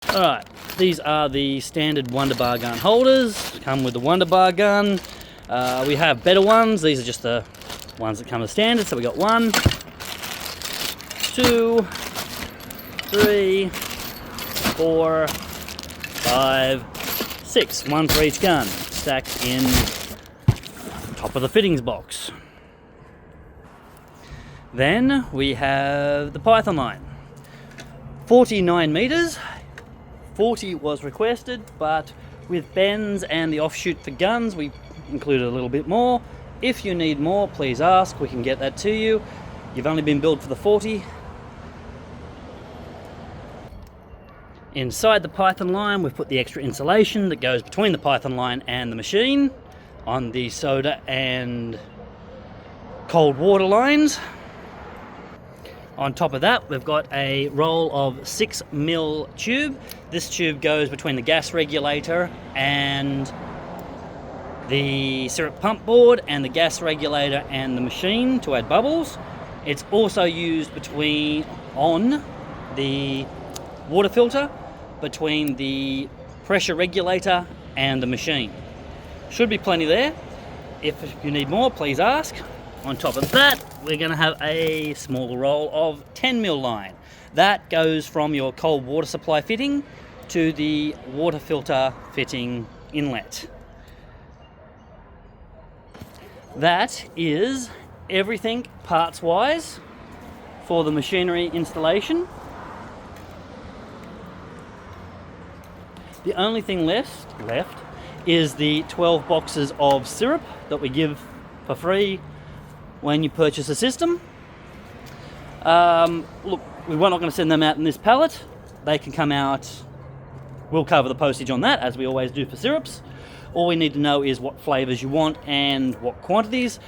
Alright, these are the standard Wunderbar gun holders. Come with the Wunderbar gun. We have better ones. These are just the ones that come as standard. So we got 1, 2, 3, 4, 5, 6. One for each gun, stacked in top of the fittings box. Then we have the Python line. 49 meters. 40 was requested, but with bends and the offshoot for guns, we included a little bit more. If you need more, please ask. We can get that to you. You've only been billed for the 40. Inside the Python line, we've put the extra insulation that goes between the Python line and the machine on the soda and cold water lines. On top of that, we've got a roll of 6mm tube. This tube goes between the gas regulator and the syrup pump board and the gas regulator and the machine to add bubbles. It's also used on the water filter between the pressure regulator and the machine. Should be plenty there. If you need more, please ask. On top of that, we're going to have a small roll of 10mm line. That goes from your cold water supply fitting to the water filter fitting inlet. That is everything parts-wise for the machinery installation. The only thing left is the 12 boxes of syrup that we give for free when you purchase a system. Look, we're not going to send them out in this pallet. They can come out, we'll cover the postage on that, as we always do for syrups. All we need to know is what flavours you want and what quantities.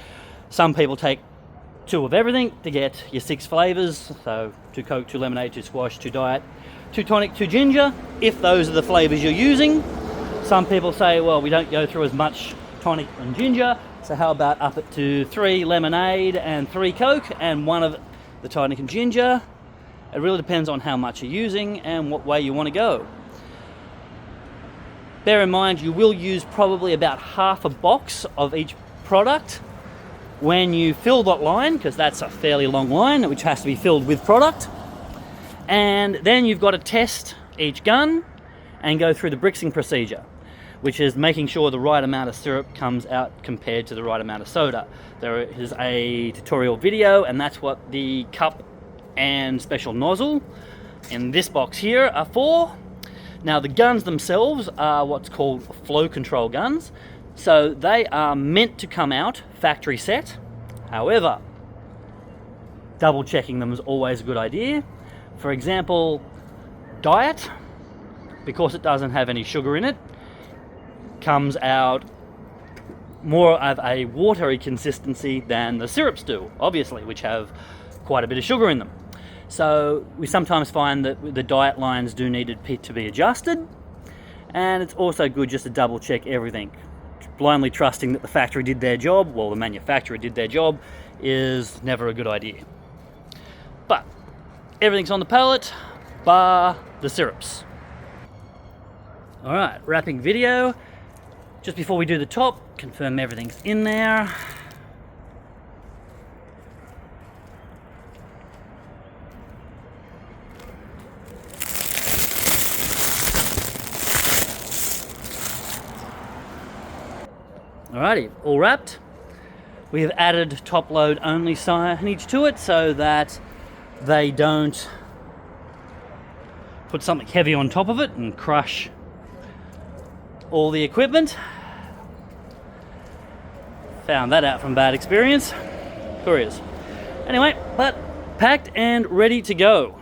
Some people take 2 of everything to get your 6 flavours, so 2 Coke, 2 lemonade, 2 squash, 2 diet, 2 tonic, 2 ginger, if those are the flavours you're using. Some people say, well, we don't go through as much tonic and ginger, so how about up it to 3 lemonade and 3 Coke and 1 of the tonic and ginger. It really depends on how much you're using and what way you want to go. Bear in mind, you will use probably about half a box of each product when you fill that line, because that's a fairly long line which has to be filled with product. And then you've got to test each gun and go through the brixing procedure, which is making sure the right amount of syrup comes out compared to the right amount of soda. There is a tutorial video, and that's what the cup and special nozzle in this box here are for. Now, the guns themselves are what's called flow control guns, so they are meant to come out factory set. However, double checking them is always a good idea. For example, diet, because it doesn't have any sugar in it, comes out more of a watery consistency than the syrups do, obviously, which have quite a bit of sugar in them. So we sometimes find that the diet lines do need to be adjusted, and it's also good just to double check everything. Blindly trusting that the factory did their job, well, the manufacturer did their job, is never a good idea. But everything's on the pallet, bar the syrups. Alright, wrapping video. Just before we do the top, confirm everything's in there. Alrighty, all wrapped. We have added top load only signage to it so that they don't put something heavy on top of it and crush all the equipment. Found that out from bad experience. Couriers. Anyway, but packed and ready to go.